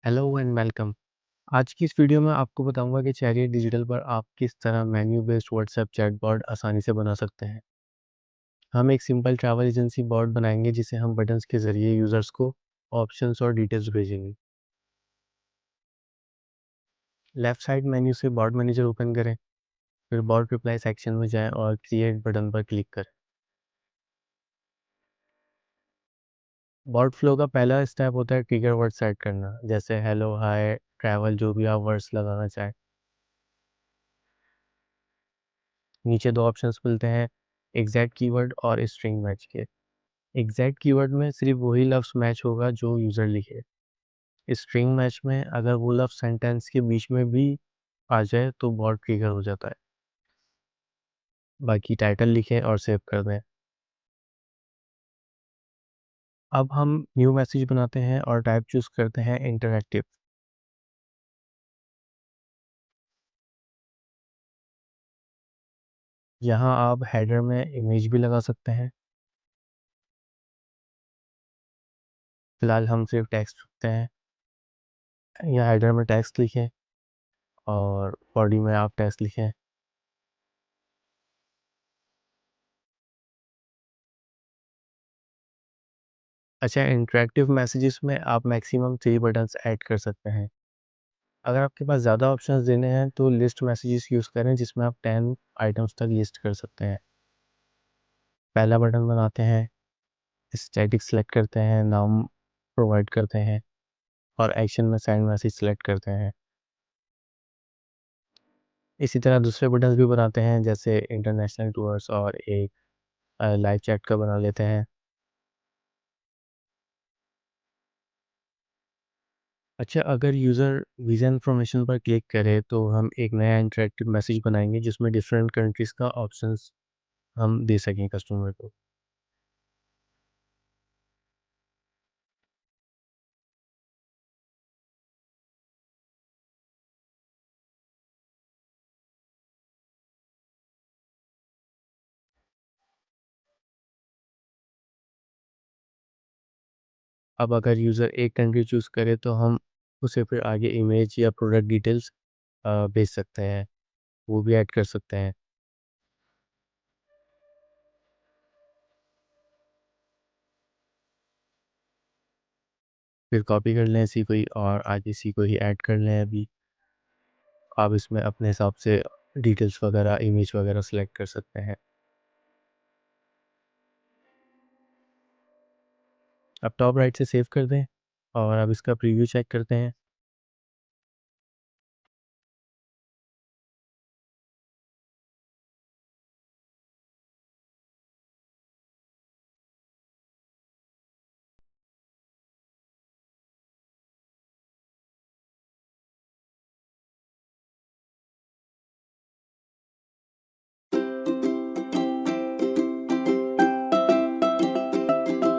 Hello and welcome. आज की इस वीडियो में आपको बताऊंगा कि चैरियट डिजिटल पर आप किस तरह मेन्यू बेस्ड व्हाट्सएप चैटबॉट आसानी से बना सकते हैं। हम एक सिंपल ट्रैवल एजेंसी बॉट बनाएंगे जिसे हम बटन्स के जरिए यूजर्स को ऑप्शंस और डिटेल्स भेजेंगे। लेफ्ट साइड मेन्यू से बॉट मैनेजर ओपन करें, फिर बॉट रिप्लाई सेक्शन में जाएं और क्रिएट बटन पर क्लिक करें। बॉट फ्लो का पहला स्टेप होता है ट्रिगर वर्ड सेट करना, जैसे हेलो, हाय, ट्रैवल, जो भी आप वर्ड्स लगाना चाहें। नीचे दो ऑप्शंस मिलते हैं, एग्जैक्ट कीवर्ड और स्ट्रिंग मैच के। एग्जैक्ट कीवर्ड में सिर्फ वही लफ्ज़ मैच होगा जो यूज़र लिखे। स्ट्रिंग मैच में अगर वो लफ्ज़ सेंटेंस के बीच में भी आ जाए तो बॉट ट्रिगर हो जाता है। बाकी टाइटल लिखें और सेव कर दें। अब हम न्यू मैसेज बनाते हैं और टाइप चूज़ करते हैं इंटरैक्टिव। यहाँ आप हेडर में इमेज भी लगा सकते हैं। फिलहाल हम सिर्फ टेक्स्ट रखते हैं। यहाँ हेडर में टेक्स्ट लिखें और बॉडी में आप टेक्स्ट लिखें। अच्छा, इंटरैक्टिव मैसेजेस में आप मैक्सिमम 3 बटन्स ऐड कर सकते हैं। अगर आपके पास ज़्यादा ऑप्शंस देने हैं तो लिस्ट मैसेजेस यूज़ करें, जिसमें आप 10 आइटम्स तक लिस्ट कर सकते हैं। पहला बटन बनाते हैं, स्टैटिक सेलेक्ट करते हैं, नाम प्रोवाइड करते हैं और एक्शन में सेंड मैसेज सेलेक्ट करते हैं। इसी तरह दूसरे बटन्स भी बनाते हैं, जैसे इंटरनेशनल टूर्स और एक लाइव चैट का बना लेते हैं। अच्छा, अगर यूज़र वीज़ा इन्फॉर्मेशन पर क्लिक करे तो हम एक नया इंटरैक्टिव मैसेज बनाएंगे जिसमें डिफरेंट कंट्रीज़ का ऑप्शंस हम दे सकें कस्टमर को। अब अगर यूज़र एक कंट्री चूज़ करे तो हम उसे फिर आगे इमेज या प्रोडक्ट डिटेल्स भेज सकते हैं, वो भी ऐड कर सकते हैं। फिर कॉपी कर लें इसी को ही और आगे इसी को ही ऐड कर लें अभी। आप इसमें अपने हिसाब से डिटेल्स वगैरह, इमेज वगैरह सेलेक्ट कर सकते हैं। अब टॉप राइट से सेव कर दें और अब इसका प्रीव्यू चेक करते हैं।